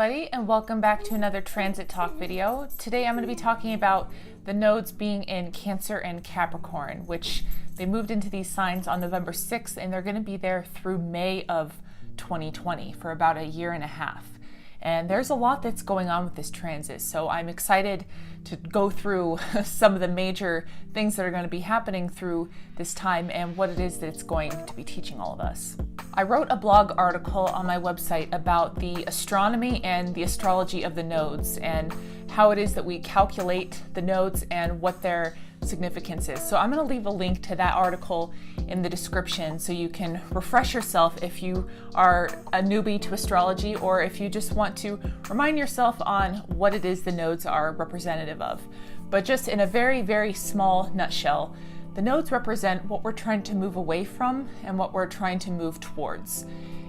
everybody, and welcome back to another transit talk video. Today I'm going to be talking about the nodes being in Cancer and Capricorn, which they moved into these signs on November 6th, and they're going to be there through May of 2020 for about a year and a half. And there's a lot that's going on with this transit, so I'm excited to go through some of the major things that are going to be happening through this time and what it is that it's going to be teaching all of us. I wrote a blog article on my website about the astronomy and the astrology of the nodes and how it is that we calculate the nodes and what their significance is. So I'm going to leave a link to that article in the description so you can refresh yourself if you are a newbie to astrology, or if you just want to remind yourself on what it is the nodes are representative of. But just in a very, very small nutshell, the nodes represent what we're trying to move away from and what we're trying to move towards.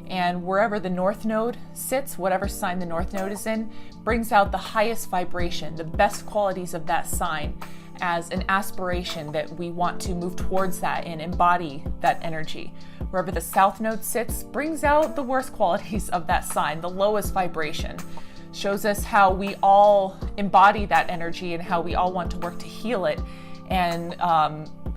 And wherever the North Node sits, whatever sign the North Node is in, brings out the highest vibration, the best qualities of that sign as an aspiration that we want to move towards that and embody that energy. Wherever the South Node sits, brings out the worst qualities of that sign, the lowest vibration. Shows us how we all embody that energy and how we all want to work to heal it, and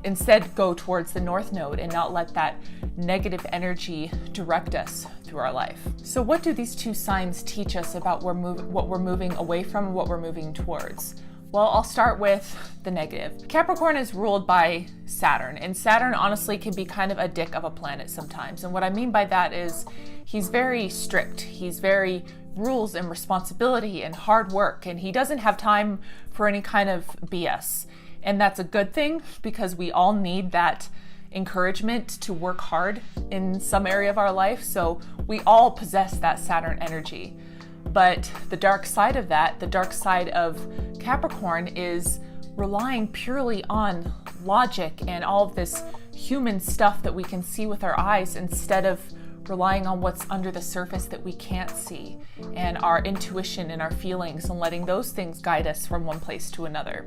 instead go towards the North Node and not let that negative energy direct us through our life. So what do these two signs teach us about what we're moving away from and what we're moving towards? Well, I'll start with the negative. Capricorn is ruled by Saturn, and Saturn honestly can be kind of a dick of a planet sometimes. And what I mean by that is he's very strict. He's very rules and responsibility and hard work, and he doesn't have time for any kind of BS. And that's a good thing because we all need that encouragement to work hard in some area of our life. So we all possess that Saturn energy. But the dark side of that, the dark side of Capricorn, is relying purely on logic and all of this human stuff that we can see with our eyes instead of relying on what's under the surface that we can't see, and our intuition and our feelings, and letting those things guide us from one place to another.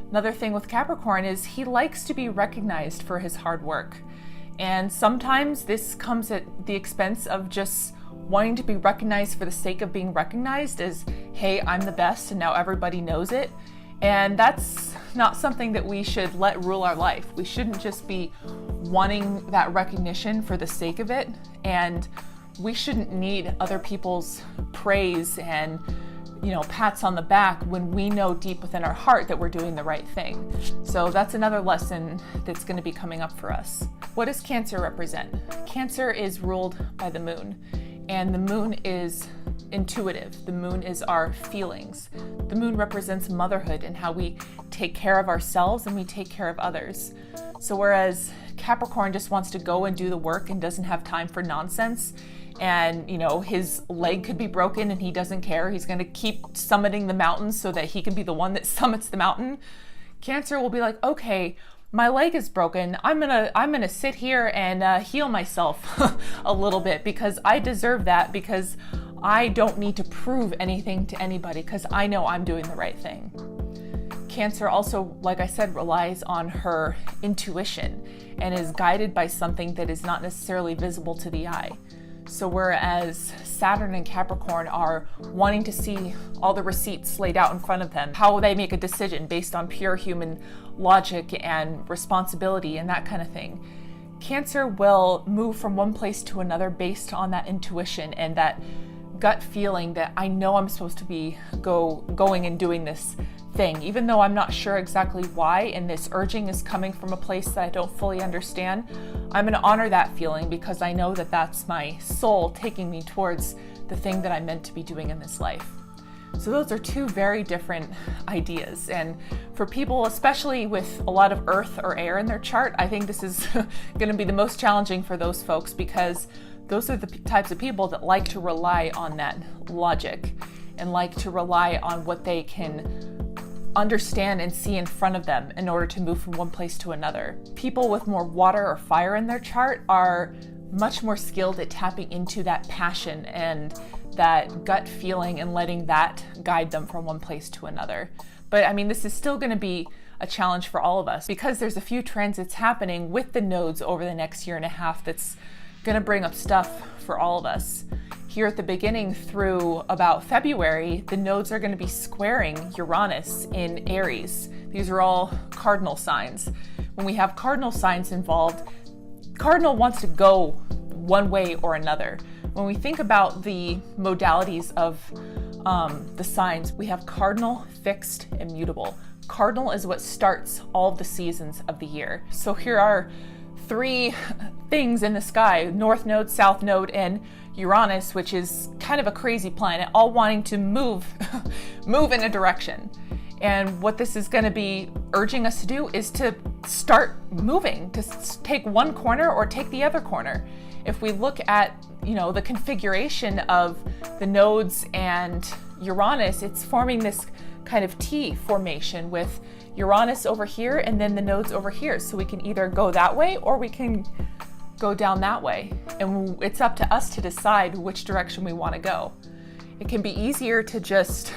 Another thing with Capricorn is he likes to be recognized for his hard work. And sometimes this comes at the expense of just wanting to be recognized for the sake of being recognized as, hey, I'm the best and now everybody knows it. And that's not something that we should let rule our life. We shouldn't just be wanting that recognition for the sake of it. And we shouldn't need other people's praise and pats on the back when we know deep within our heart that we're doing the right thing. So that's another lesson that's going to be coming up for us. What does Cancer represent? Cancer is ruled by the moon, and the moon is intuitive. The moon is our feelings. The moon represents motherhood and how we take care of ourselves and we take care of others. So whereas Capricorn just wants to go and do the work and doesn't have time for nonsense, and his leg could be broken and he doesn't care, he's going to keep summiting the mountains so that he can be the one that summits the mountain, Cancer will be like, okay, my leg is broken, I'm gonna sit here and heal myself a little bit because I deserve that, because I don't need to prove anything to anybody because I know I'm doing the right thing. Cancer also, like I said, relies on her intuition and is guided by something that is not necessarily visible to the eye. So whereas Saturn and Capricorn are wanting to see all the receipts laid out in front of them, how they make a decision based on pure human logic and responsibility and that kind of thing, Cancer will move from one place to another based on that intuition and that gut feeling that I know I'm supposed to be going and doing this thing, even though I'm not sure exactly why, and this urging is coming from a place that I don't fully understand. I'm going to honor that feeling because I know that that's my soul taking me towards the thing that I'm meant to be doing in this life. So those are two very different ideas, and for people, especially with a lot of earth or air in their chart, I think this is going to be the most challenging for those folks, because those are the types of people that like to rely on that logic and like to rely on what they can understand and see in front of them in order to move from one place to another. People with more water or fire in their chart are much more skilled at tapping into that passion and that gut feeling and letting that guide them from one place to another. But I mean, this is still going to be a challenge for all of us because there's a few transits happening with the nodes over the next year and a half that's gonna bring up stuff for all of us. Here at the beginning through about February, the nodes are going to be squaring Uranus in Aries. These are all cardinal signs. When we have cardinal signs involved, cardinal wants to go one way or another. When we think about the modalities of the signs, we have cardinal, fixed, and mutable. Cardinal is what starts all of the seasons of the year. So here are three things in the sky: North Node, South Node, and Uranus, which is kind of a crazy planet, all wanting to move in a direction. And what this is going to be urging us to do is to start moving, to take one corner or take the other corner. If we look at, the configuration of the nodes and Uranus, it's forming this kind of T formation with Uranus over here and then the nodes over here. So we can either go that way or we can go down that way. And it's up to us to decide which direction we want to go. It can be easier to just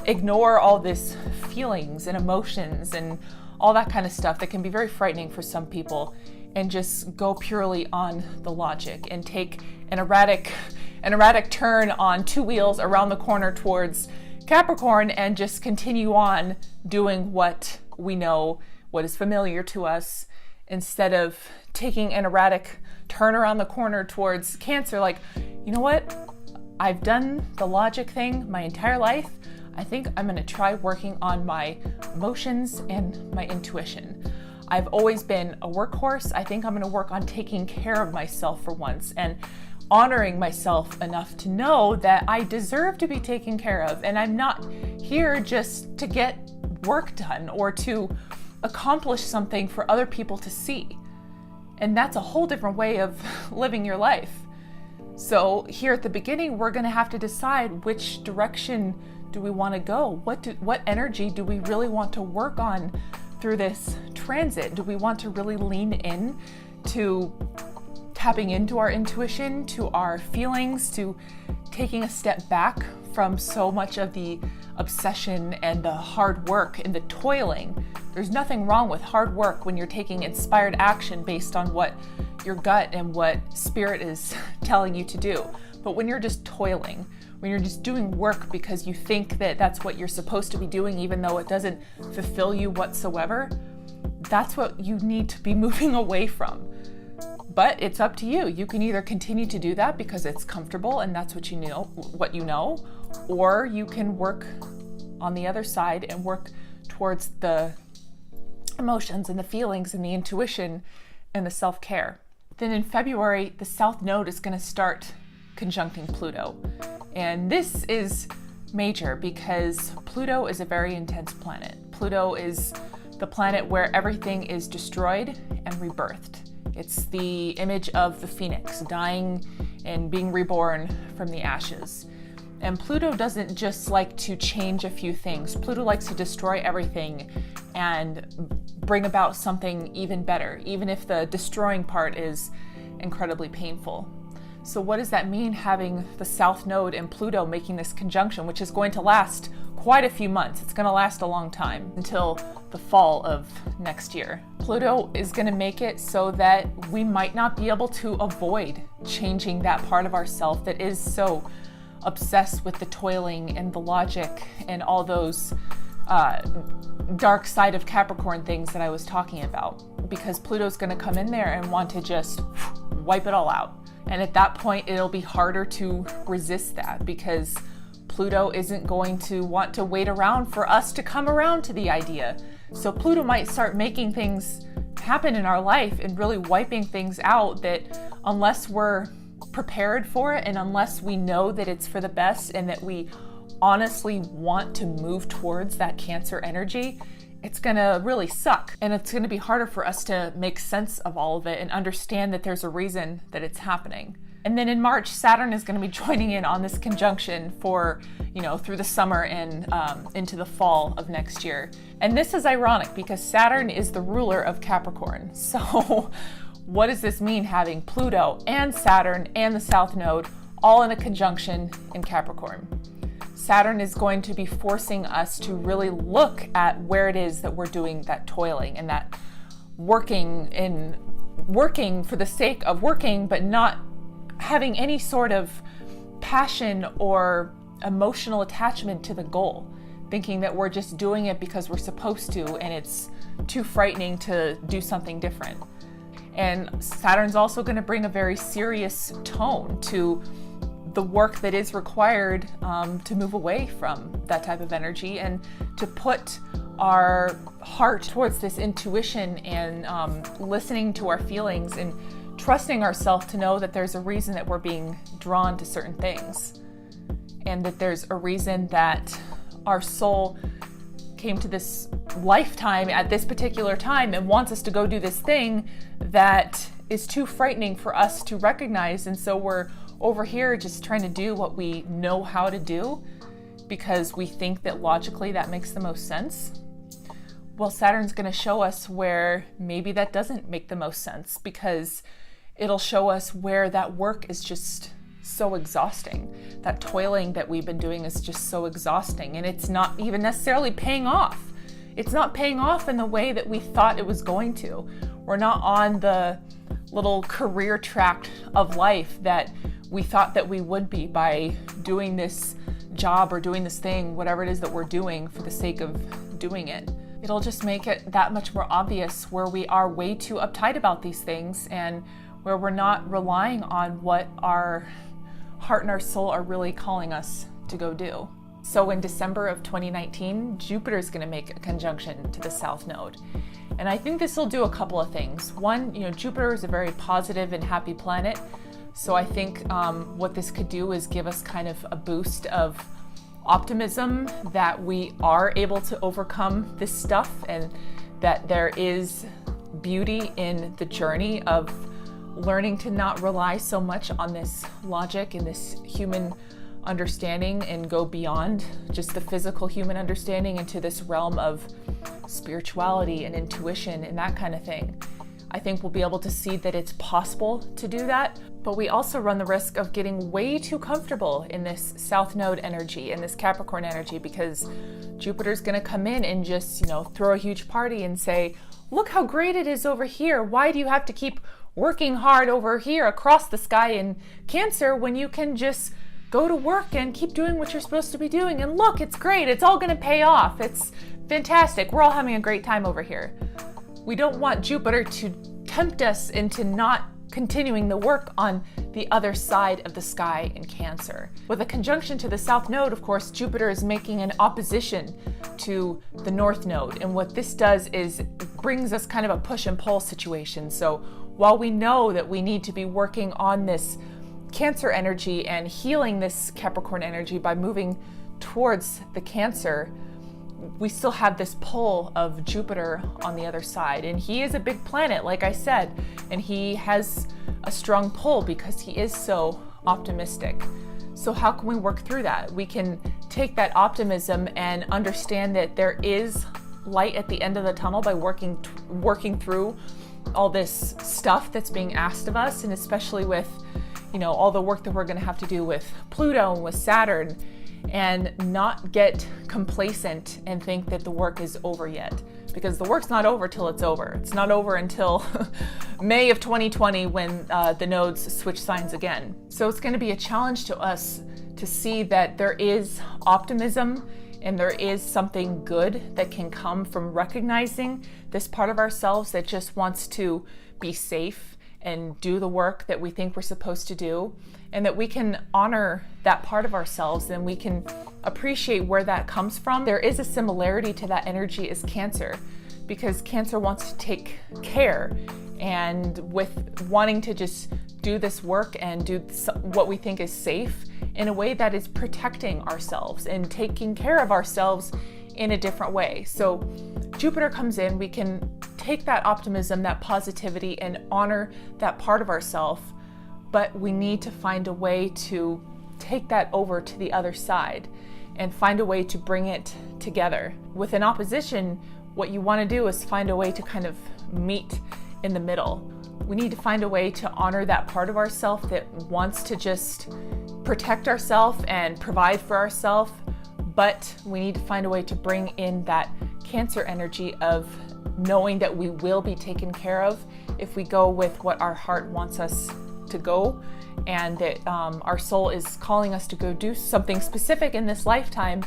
ignore all this feelings and emotions and all that kind of stuff that can be very frightening for some people, and just go purely on the logic and take an erratic turn on two wheels around the corner towards Capricorn and just continue on doing what we know, what is familiar to us, instead of taking an erratic turn around the corner towards Cancer. Like, you know what? I've done the logic thing my entire life. I think I'm going to try working on my emotions and my intuition. I've always been a workhorse. I think I'm going to work on taking care of myself for once and honoring myself enough to know that I deserve to be taken care of. And I'm not here just to get work done or to accomplish something for other people to see. And that's a whole different way of living your life. So here at the beginning, we're going to have to decide which direction do we want to go? What energy do we really want to work on through this transit? Do we want to really lean in to tapping into our intuition, to our feelings, to taking a step back from so much of the obsession and the hard work and the toiling? There's nothing wrong with hard work when you're taking inspired action based on what your gut and what spirit is telling you to do. But when you're just toiling, when you're just doing work because you think that that's what you're supposed to be doing, even though it doesn't fulfill you whatsoever, that's what you need to be moving away from. But it's up to you. You can either continue to do that because it's comfortable and that's what you know, or you can work on the other side and work towards the emotions and the feelings and the intuition and the self-care. Then in February, the South Node is going to start conjuncting Pluto. And this is major because Pluto is a very intense planet. Pluto is the planet where everything is destroyed and rebirthed. It's the image of the phoenix dying and being reborn from the ashes. And Pluto doesn't just like to change a few things. Pluto likes to destroy everything and bring about something even better, even if the destroying part is incredibly painful. So what does that mean, having the South Node and Pluto making this conjunction, which is going to last quite a few months? It's going to last a long time, until the fall of next year. Pluto is going to make it so that we might not be able to avoid changing that part of ourselves that is so obsessed with the toiling and the logic and all those dark side of Capricorn things that I was talking about, because Pluto's going to come in there and want to just wipe it all out. And at that point, it'll be harder to resist that, because Pluto isn't going to want to wait around for us to come around to the idea. So Pluto might start making things happen in our life and really wiping things out that, unless we're prepared for it and unless we know that it's for the best and that we honestly want to move towards that Cancer energy, it's gonna really suck. And it's gonna be harder for us to make sense of all of it and understand that there's a reason that it's happening. And then in March, Saturn is gonna be joining in on this conjunction for, through the summer and into the fall of next year. And this is ironic because Saturn is the ruler of Capricorn. So what does this mean, having Pluto and Saturn and the South Node all in a conjunction in Capricorn? Saturn is going to be forcing us to really look at where it is that we're doing that toiling and that working in working for the sake of working, but not having any sort of passion or emotional attachment to the goal, thinking that we're just doing it because we're supposed to and it's too frightening to do something different. And Saturn's also going to bring a very serious tone to the work that is required to move away from that type of energy and to put our heart towards this intuition and listening to our feelings and trusting ourselves to know that there's a reason that we're being drawn to certain things, and that there's a reason that our soul came to this lifetime at this particular time and wants us to go do this thing that is too frightening for us to recognize. And so we're over here just trying to do what we know how to do because we think that logically that makes the most sense. Well, Saturn's going to show us where maybe that doesn't make the most sense, because it'll show us where that work is just so exhausting. That toiling that we've been doing is just so exhausting, and it's not even necessarily paying off. It's not paying off in the way that we thought it was going to. We're not on the little career track of life that we thought that we would be by doing this job or doing this thing, whatever it is that we're doing for the sake of doing it. It'll just make it that much more obvious where we are way too uptight about these things and where we're not relying on what our heart and our soul are really calling us to go do. So in December of 2019, Jupiter is going to make a conjunction to the South Node. And I think this will do a couple of things. One, Jupiter is a very positive and happy planet. So I think what this could do is give us kind of a boost of optimism that we are able to overcome this stuff and that there is beauty in the journey of learning to not rely so much on this logic and this human understanding and go beyond just the physical human understanding into this realm of spirituality and intuition and that kind of thing. I think we'll be able to see that it's possible to do that, but we also run the risk of getting way too comfortable in this South Node energy and this Capricorn energy, because Jupiter's going to come in and just, throw a huge party and say, look how great it is over here. Why do you have to keep working hard over here across the sky in Cancer when you can just go to work and keep doing what you're supposed to be doing? And look, it's great. It's all going to pay off. It's fantastic. We're all having a great time over here. We don't want Jupiter to tempt us into not continuing the work on the other side of the sky in Cancer. With a conjunction to the South Node, of course, Jupiter is making an opposition to the North Node. And what this does is brings us kind of a push and pull situation. So while we know that we need to be working on this Cancer energy and healing this Capricorn energy by moving towards the Cancer, we still have this pull of Jupiter on the other side. And he is a big planet, like I said, and he has a strong pull because he is so optimistic. So how can we work through that? We can take that optimism and understand that there is light at the end of the tunnel by working through all this stuff that's being asked of us, and especially with, all the work that we're going to have to do with Pluto and with Saturn, and not get complacent and think that the work is over yet, because the work's not over till it's over. It's not over until May of 2020 when the nodes switch signs again. So it's going to be a challenge to us to see that there is optimism and there is something good that can come from recognizing this part of ourselves that just wants to be safe and do the work that we think we're supposed to do, and that we can honor that part of ourselves and we can appreciate where that comes from. There is a similarity to that energy as Cancer, because Cancer wants to take care, and with wanting to just do this work and do what we think is safe in a way that is protecting ourselves and taking care of ourselves in a different way. So Jupiter comes in, we can take that optimism, that positivity, and honor that part of ourselves, but we need to find a way to take that over to the other side and find a way to bring it together. With an opposition, what you want to do is find a way to kind of meet in the middle. We need to find a way to honor that part of ourselves that wants to just protect ourselves and provide for ourselves, but we need to find a way to bring in that Cancer energy of knowing that we will be taken care of if we go with what our heart wants us to go, and that our soul is calling us to go do something specific in this lifetime,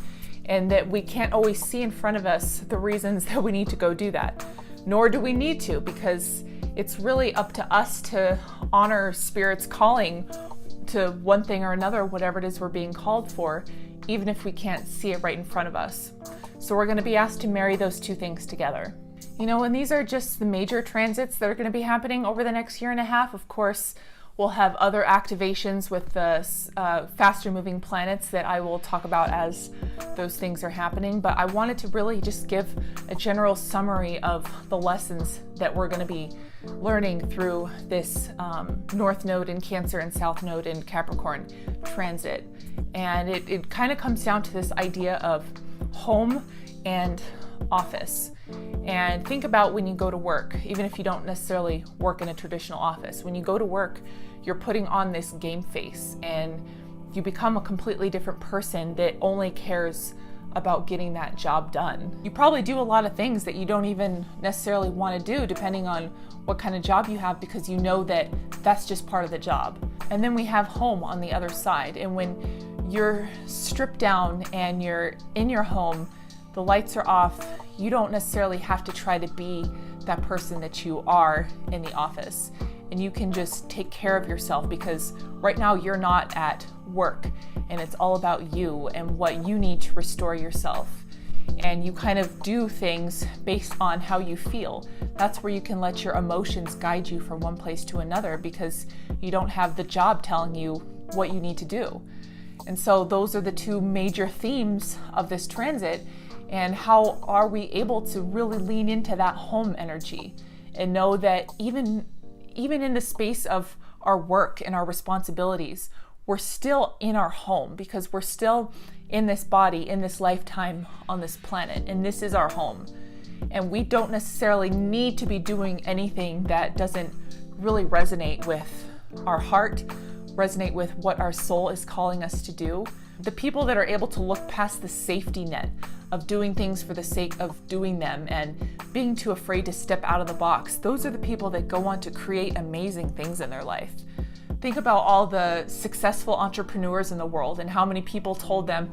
and that we can't always see in front of us the reasons that we need to go do that. Nor do we need to, because it's really up to us to honor Spirit's calling to one thing or another, whatever it is we're being called for, even if we can't see it right in front of us. So we're going to be asked to marry those two things together. You know, and these are just the major transits that are going to be happening over the next year and a half. Of course, we'll have other activations with the faster moving planets that I will talk about as those things are happening. But I wanted to really just give a general summary of the lessons that we're going to be learning through this North Node in Cancer and South Node in Capricorn transit. And it kind of comes down to this idea of home and office. And think about when you go to work, even if you don't necessarily work in a traditional office. When you go to work, you're putting on this game face and you become a completely different person that only cares about getting that job done. You probably do a lot of things that you don't even necessarily want to do, depending on what kind of job you have, because you know that that's just part of the job. And then we have home on the other side. And when you're stripped down and you're in your home, the lights are off, you don't necessarily have to try to be that person that you are in the office. And you can just take care of yourself, because right now you're not at work and it's all about you and what you need to restore yourself. And you kind of do things based on how you feel. That's where you can let your emotions guide you from one place to another, because you don't have the job telling you what you need to do. And so those are the two major themes of this transit. And how are we able to really lean into that home energy and know that even in the space of our work and our responsibilities, we're still in our home, because we're still in this body, in this lifetime on this planet, and this is our home. And we don't necessarily need to be doing anything that doesn't really resonate with our heart, resonate with what our soul is calling us to do. The people that are able to look past the safety net of doing things for the sake of doing them and being too afraid to step out of the box, those are the people that go on to create amazing things in their life. Think about all the successful entrepreneurs in the world and how many people told them,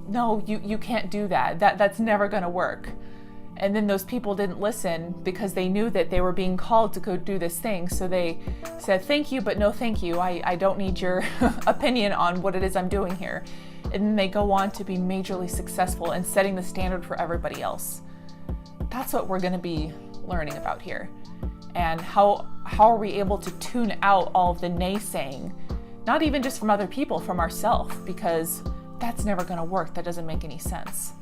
no, you can't do that. That's never going to work. And then those people didn't listen because they knew that they were being called to go do this thing. So they said, thank you, but no thank you. I don't need your opinion on what it is I'm doing here. And then they go on to be majorly successful and setting the standard for everybody else. That's what we're going to be learning about here. And how are we able to tune out all of the naysaying, not even just from other people, from ourselves, because that's never going to work. That doesn't make any sense.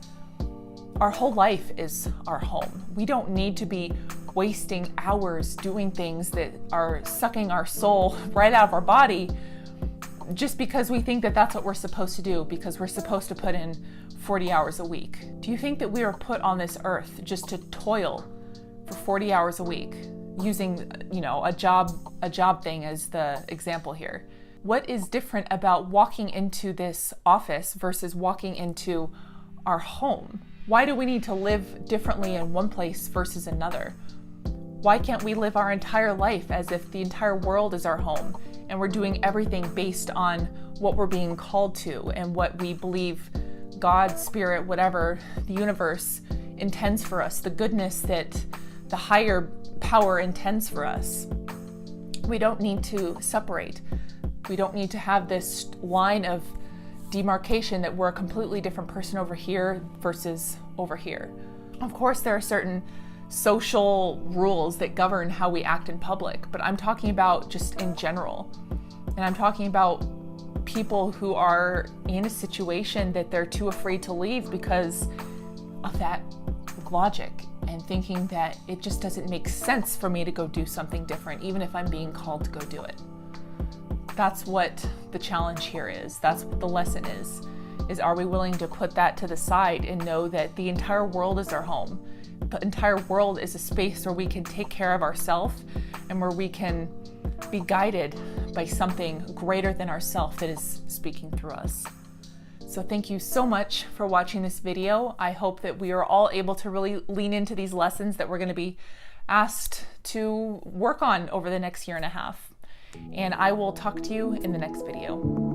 Our whole life is our home. We don't need to be wasting hours doing things that are sucking our soul right out of our body just because we think that that's what we're supposed to do, because we're supposed to put in 40 hours a week. Do you think that we are put on this earth just to toil for 40 hours a week, using, a job thing as the example here? What is different about walking into this office versus walking into our home? Why do we need to live differently in one place versus another? Why can't we live our entire life as if the entire world is our home and we're doing everything based on what we're being called to and what we believe God, Spirit, whatever, the universe intends for us, the goodness that the higher power intends for us? We don't need to separate. We don't need to have this line of demarcation that we're a completely different person over here versus over here. Of course, there are certain social rules that govern how we act in public, but I'm talking about just in general. And I'm talking about people who are in a situation that they're too afraid to leave because of that logic and thinking that it just doesn't make sense for me to go do something different, even if I'm being called to go do it. That's what the challenge here is. That's what the lesson is are we willing to put that to the side and know that the entire world is our home? The entire world is a space where we can take care of ourselves and where we can be guided by something greater than ourselves that is speaking through us. So thank you so much for watching this video. I hope that we are all able to really lean into these lessons that we're going to be asked to work on over the next year and a half. And I will talk to you in the next video.